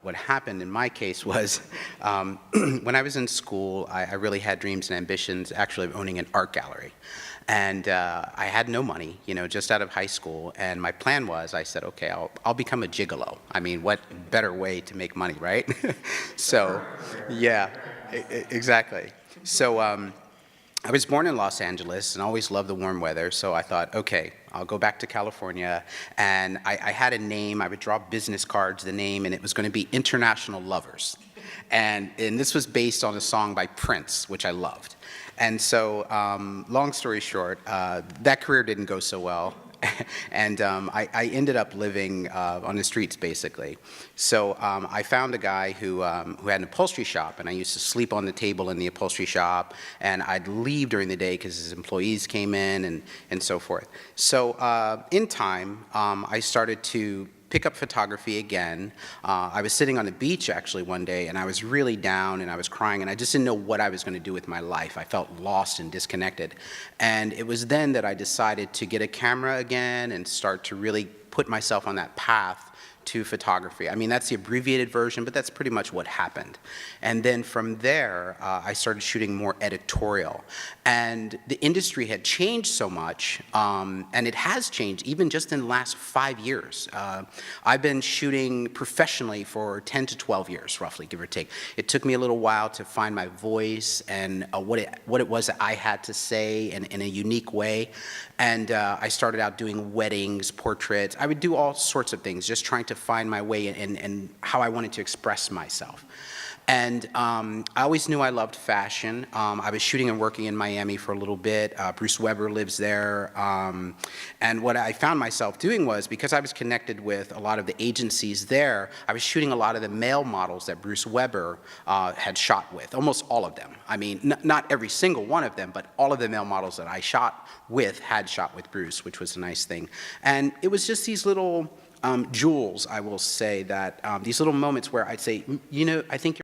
What happened in my case was when I was in school, I really had dreams and ambitions actually of owning an art gallery. And I had no money, just out of high school. And my plan was, I said, okay, I'll become a gigolo. I mean, what better way to make money, right? So, yeah, exactly. So I was born in Los Angeles and always loved the warm weather, so I thought, okay, I'll go back to California, and I had a name. I would draw business cards, the name, and it was going to be International Lovers. And this was based on a song by Prince, which I loved. And so, long story short, that career didn't go so well. And I ended up living on the streets, basically. So I found a guy who had an upholstery shop, and I used to sleep on the table in the upholstery shop, and I'd leave during the day because his employees came in and so forth. So in time, I started to pick up photography again. I was sitting on the beach actually one day, and I was really down and I was crying, and I just didn't know what I was going to do with my life. I felt lost and disconnected. And it was then that I decided to get a camera again and start to really put myself on that path to photography. I mean, that's the abbreviated version, but that's pretty much what happened. And then from there, I started shooting more editorial. And the industry had changed so much, and it has changed even just in the last 5 years. I've been shooting professionally for 10 to 12 years, roughly, give or take. It took me a little while to find my voice and what it was that I had to say in a unique way. And I started out doing weddings, portraits. I would do all sorts of things, just trying to find my way and how I wanted to express myself. And I always knew I loved fashion. I was shooting and working in Miami for a little bit. Bruce Weber lives there. And what I found myself doing was, because I was connected with a lot of the agencies there, I was shooting a lot of the male models that Bruce Weber had shot with, almost all of them. I mean, not every single one of them, but all of the male models that I shot with had shot with Bruce, which was a nice thing. And it was just these little jewels, I will say, that these little moments where I'd say, I think you're